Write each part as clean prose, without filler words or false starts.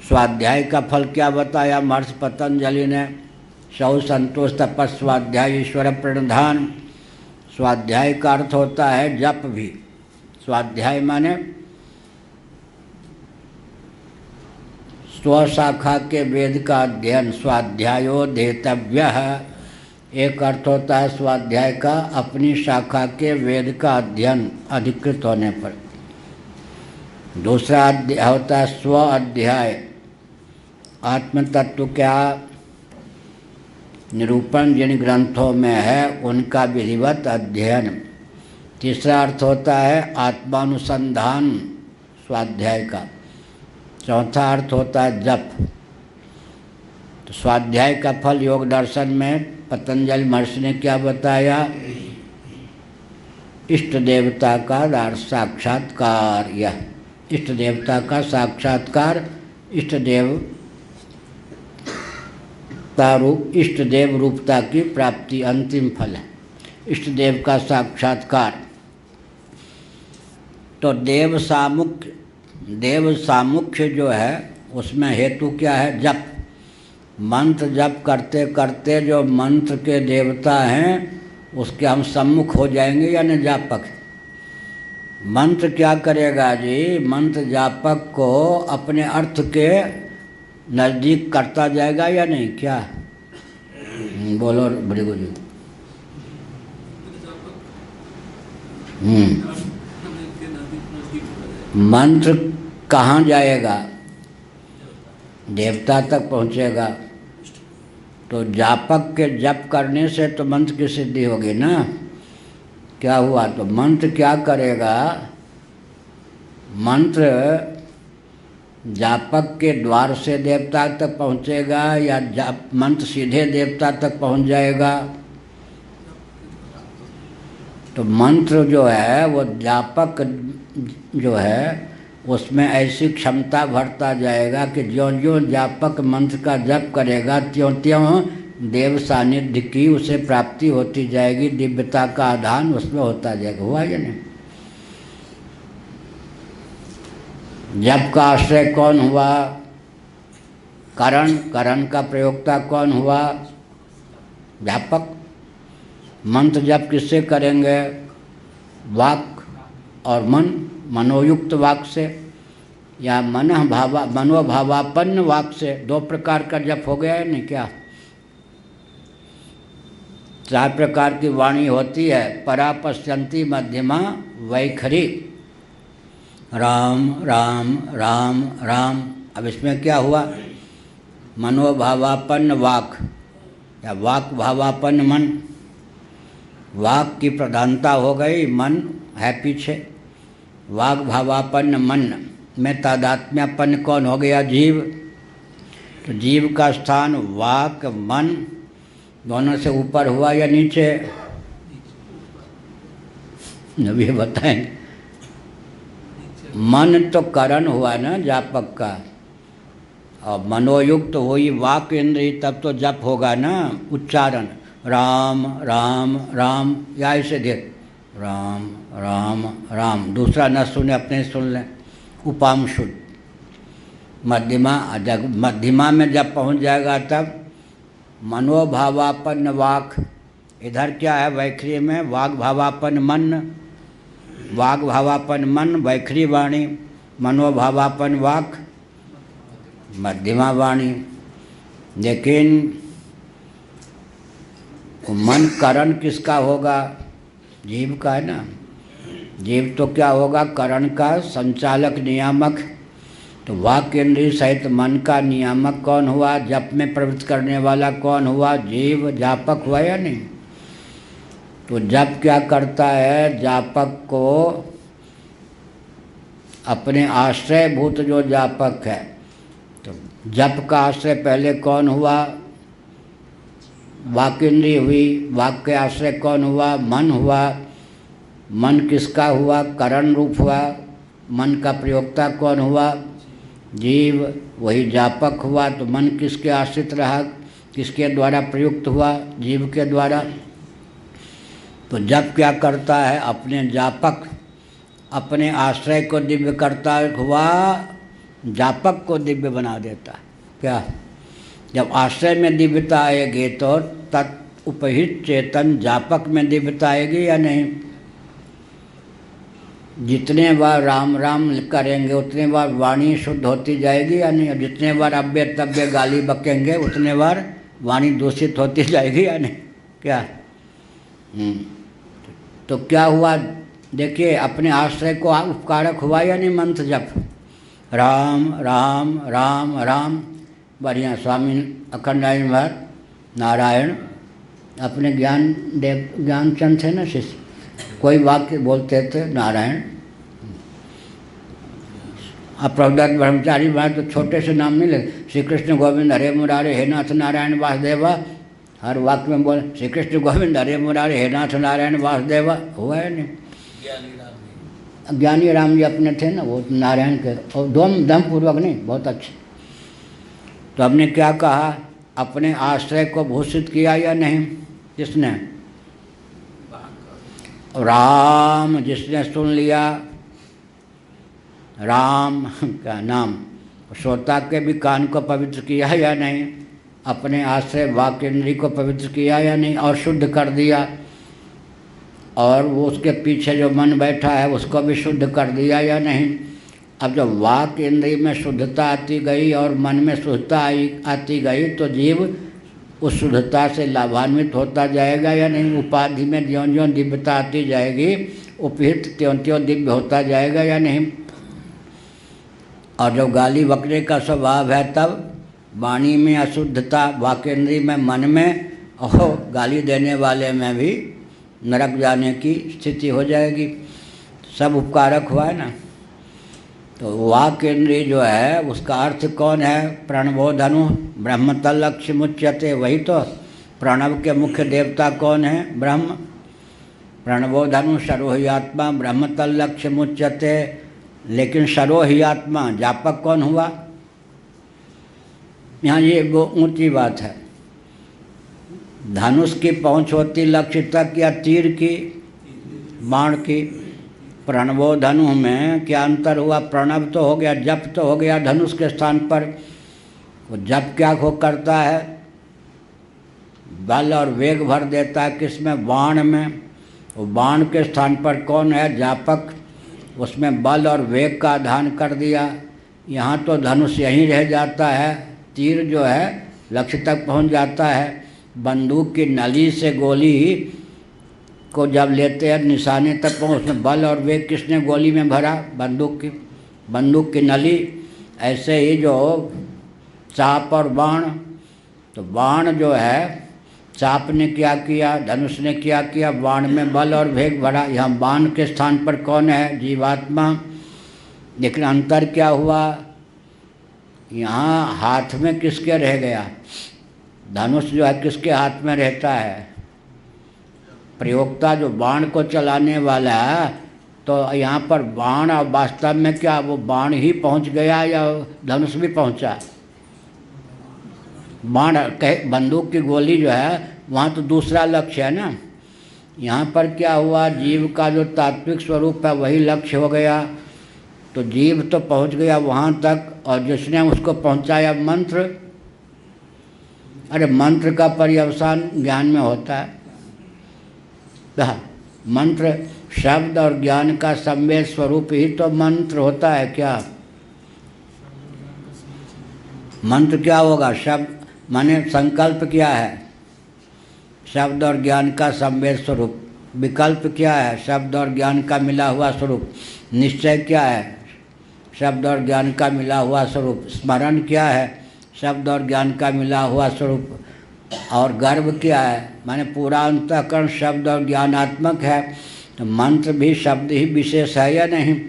स्वाध्याय का फल क्या बताया महर्षि पतंजलि ने? सौ संतोष तपस्वाध्याय ईश्वर प्रणिधान। स्वाध्याय का अर्थ होता है जप भी। स्वाध्याय माने स्वशाखा के वेद का अध्ययन, स्वाध्यायो धेतव्यः। एक अर्थ होता है स्वाध्याय का अपनी शाखा के वेद का अध्ययन अधिकृत होने पर। दूसरा अध्याय होता है स्व अध्याय, आत्म तत्व क्या निरूपण जिन ग्रंथों में है उनका विधिवत अध्ययन। तीसरा अर्थ होता है आत्मानुसंधान स्वाध्याय का। चौथा अर्थ होता है जप। तो स्वाध्याय का फल योग दर्शन में पतंजलि महर्षि ने क्या बताया? इष्ट देवता का साक्षात्कार। यह इष्ट देवता का साक्षात्कार, इष्ट देव रूपता की प्राप्ति अंतिम फल है। इष्ट देव का साक्षात्कार। तो देव सामुख्य जो है उसमें हेतु क्या है? जप। मंत्र जप करते करते जो मंत्र के देवता हैं उसके हम सम्मुख हो जाएंगे या न जापक। मंत्र क्या करेगा जी? मंत्र जापक को अपने अर्थ के नज़दीक करता जाएगा या नहीं? क्या बोलो भृगु जी? मंत्र कहाँ जाएगा? देवता तक पहुँचेगा। तो जापक के जप करने से तो मंत्र की सिद्धि होगी ना। क्या हुआ? तो मंत्र क्या करेगा? मंत्र जापक के द्वार से देवता तक पहुँचेगा या मंत्र सीधे देवता तक पहुँच जाएगा? तो मंत्र जो है वो जापक जो है उसमें ऐसी क्षमता भरता जाएगा कि ज्यों ज्यों जापक मंत्र का जप करेगा त्यों त्यों देव सानिध्य की उसे प्राप्ति होती जाएगी, दिव्यता का आधान उसमें होता जाएगा। हुआ या नहीं? जप का आश्रय कौन हुआ? करण का प्रयोक्ता कौन हुआ? व्यापक। मंत्र जप किससे करेंगे? वाक और मनोयुक्त वाक से या मनोभावापन्न वाक से। दो प्रकार का जप हो गया है नहीं क्या? चार प्रकार की वाणी होती है। परा पश्यंती, मध्यमा, वैखरी। राम राम राम राम। अब इसमें क्या हुआ? मनोभावापन्न वाक या वाक भावापन्न मन। वाक की प्रधानता हो गई, मन है पीछे। वाक भावापन्न मन में तादात्म्यपन्न कौन हो गया? जीव। तो जीव का स्थान वाक मन दोनों से ऊपर हुआ या नीचे? नबी बताएं। मन तो करण हुआ ना जापक का, और मनोयुक्त हुई वाक इंद्री, तब तो जप होगा ना, उच्चारण। राम राम राम या ऐसे देख राम राम राम। दूसरा न सुने अपने सुन लें। उपांशु मध्यमा में जब पहुंच जाएगा तब मनोभावापन्न वाक। इधर क्या है? वैखरी में वाग भावापन्न मन। वाग भावापन्न मन वैखरी वाणी, मनोभावापन्न वाक मध्यमा वाणी। लेकिन मन करण किसका होगा? जीव का है ना। जीव तो क्या होगा? करण का संचालक नियामक। तो वाक इंद्रिय सहित मन का नियामक कौन हुआ? जप में प्रवृत्त करने वाला कौन हुआ? जीव। जापक हुआ या नहीं? तो जप क्या करता है? जापक को अपने आश्रय भूत जो जापक है, तो जप का आश्रय पहले कौन हुआ? वाक इंद्रिय हुई। वाक के आश्रय कौन हुआ? मन हुआ। मन किसका हुआ? करण रूप हुआ। मन का प्रयोक्ता कौन हुआ? जीव। वही जापक हुआ। तो मन किसके आश्रित रहा? किसके द्वारा प्रयुक्त हुआ? जीव के द्वारा। तो जप क्या करता है? अपने जापक अपने आश्रय को दिव्य करता हुआ जापक को दिव्य बना देता है। क्या? जब आश्रय में दिव्यता आएगी तो तत् उपहित चेतन जापक में दिव्यता आएगी या नहीं? जितने बार राम राम करेंगे उतने बार वाणी शुद्ध होती जाएगी या नहीं? जितने बार अव्य तव्य गाली बकेंगे उतने बार वाणी दूषित होती जाएगी या नहीं? क्या? तो क्या हुआ? देखिए, अपने आश्रय को उपकारक हुआ या नहीं मंत्र जप? राम राम राम राम। बढ़िया। स्वामी अखंडानंद महाराज नारायण अपने ज्ञानचंद थे ना शिष्य, कोई वाक्य बोलते थे नारायण। अब प्रभुदत्त ब्रह्मचारी महाराज तो छोटे से नाम नहीं लगे, श्री कृष्ण गोविंद हरे मुरारे हे नाथ नारायण वासुदेवा, हर वाक्य में बोले श्री कृष्ण गोविंद हरे मुरारे हे नाथ नारायण वासुदेवा। हुआ है नहीं? ज्ञानी राम जी अपने थे ना, वो नारायण के, और दम पूर्वक नहीं, बहुत अच्छे। तो हमने क्या कहा? अपने आश्रय को भूषित किया या नहीं? किसने? राम। जिसने सुन लिया राम का नाम, श्रोता के भी कान को पवित्र किया या नहीं? अपने आश्रय वाक इंद्री को पवित्र किया या नहीं? और शुद्ध कर दिया। और वो उसके पीछे जो मन बैठा है उसको भी शुद्ध कर दिया या नहीं? अब जब वाक इंद्री में शुद्धता आती गई और मन में शुद्धता आती गई तो जीव उस शुद्धता से लाभान्वित होता जाएगा या नहीं? उपाधि में ज्यों ज्यों दिव्यता आती जाएगी उपहित त्यों त्यों दिव्य होता जाएगा या नहीं? और जब गाली बकने का स्वभाव है तब वाणी में अशुद्धता, वाकेंद्री में, मन में, और गाली देने वाले में भी नरक जाने की स्थिति हो जाएगी। सब उपकारक हुआ है ना। तो वाकेंद्री जो है उसका अर्थ कौन है? प्रणवो धनु ब्रह्मतल लक्ष्य मुच्यते। वही तो प्रणव के मुख्य देवता कौन है? ब्रह्म। प्रणवो धनु सरोहि आत्मा ब्रह्मतल लक्ष्य मुच्यते। लेकिन सरोहि आत्मा जापक कौन हुआ? यहाँ ये वो ऊंची बात है। धनुष की पहुँच होती लक्ष्य तक या तीर की, बाण की? प्रणवो धनु में क्या अंतर हुआ? प्रणव तो हो गया, जप तो हो गया धनुष के स्थान पर। वो जप क्या हो करता है? बल और वेग भर देता है। किसमें? बाण में। वो बाण के स्थान पर कौन है? जापक। उसमें बल और वेग का आधान कर दिया। यहाँ तो धनुष यहीं रह जाता है, तीर जो है लक्ष्य तक पहुँच जाता है। बंदूक की नली से गोली को जब लेते हैं निशाने तक पहुँच, उसमें बल और वेग किसने गोली में भरा? बंदूक की नली। ऐसे ही जो चाप और बाण, तो बाण जो है चाप ने क्या किया, धनुष ने क्या किया? बाण में बल और वेग भरा। यहाँ बाण के स्थान पर कौन है? जीवात्मा। लेकिन अंतर क्या हुआ? यहाँ हाथ में किसके रह गया? धनुष जो है किसके हाथ में रहता है? प्रयोक्ता जो बाण को चलाने वाला है। तो यहाँ पर बाण और वास्तव में क्या वो बाण ही पहुँच गया या धनुष भी पहुँचा? बाण बंदूक की गोली जो है वहाँ तो दूसरा लक्ष्य है ना। यहाँ पर क्या हुआ? जीव का जो तात्विक स्वरूप है वही लक्ष्य हो गया। तो जीव तो पहुँच गया वहाँ तक, और जिसने उसको पहुँचाया मंत्र। अरे मंत्र का पर्यवसान ज्ञान में होता है। मंत्र शब्द और ज्ञान का संवेद स्वरूप ही तो मंत्र होता है। क्या मंत्र क्या होगा? शब्द माने संकल्प क्या है? शब्द और ज्ञान का संवेद स्वरूप। विकल्प क्या है? शब्द और ज्ञान का मिला हुआ स्वरूप। निश्चय क्या है? शब्द और ज्ञान का मिला हुआ स्वरूप। स्मरण क्या है? शब्द और ज्ञान का मिला हुआ स्वरूप। और गर्व क्या है? माने पूरा अंतःकरण शब्द और ज्ञानात्मक है। तो मंत्र भी शब्द ही विशेष है या नहीं?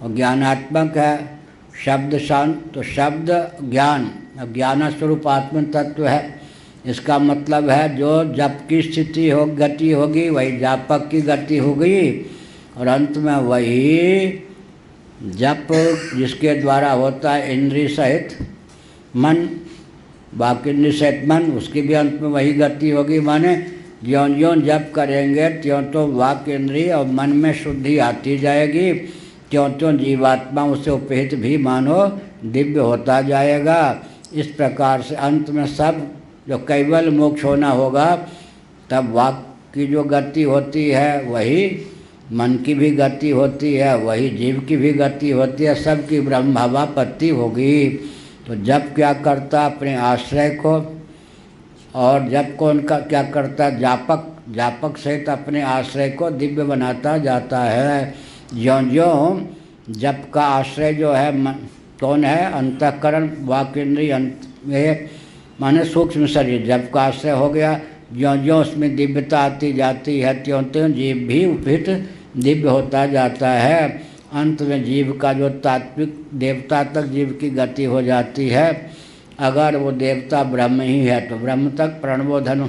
और ज्ञानात्मक है। शब्द शांत, तो शब्द ज्ञान, ज्ञान स्वरूप आत्म तत्व है। इसका मतलब है जो जप की स्थिति हो, गति होगी, वही जापक की गति होगी। और अंत में वही जप जिसके द्वारा होता है इंद्रिय सहित मन, बाकी इंद्रिय सहित मन, उसकी भी अंत में वही गति होगी। माने ज्यों ज्यों जप करेंगे त्यों तो वाक इंद्रिय और मन में शुद्धि आती जाएगी, त्यों त्यों जीवात्मा उसे उपहित भी मानो दिव्य होता जाएगा। इस प्रकार से अंत में सब जो कैवल मोक्ष होना होगा, तब वाक की जो गति होती है वही मन की भी गति होती है, वही जीव की भी गति होती है, सबकी ब्रह्मभावापत्ति होगी। तो जब क्या करता अपने आश्रय को, और जब को उनका क्या करता जापक, जापक सहित अपने आश्रय को दिव्य बनाता जाता है। ज्यों ज्यों जप का आश्रय जो है कौन है? अंतःकरण, वाक इंद्रिय, माने सूक्ष्म शरीर। जप का आश्रय हो गया, ज्यों ज्यों उसमें दिव्यता आती जाती है त्यों त्यों जीव भी उपहित दिव्य होता जाता है। अंत में जीव का जो तात्विक देवता तक जीव की गति हो जाती है। अगर वो देवता ब्रह्म ही है तो ब्रह्म तक प्रणवो धनु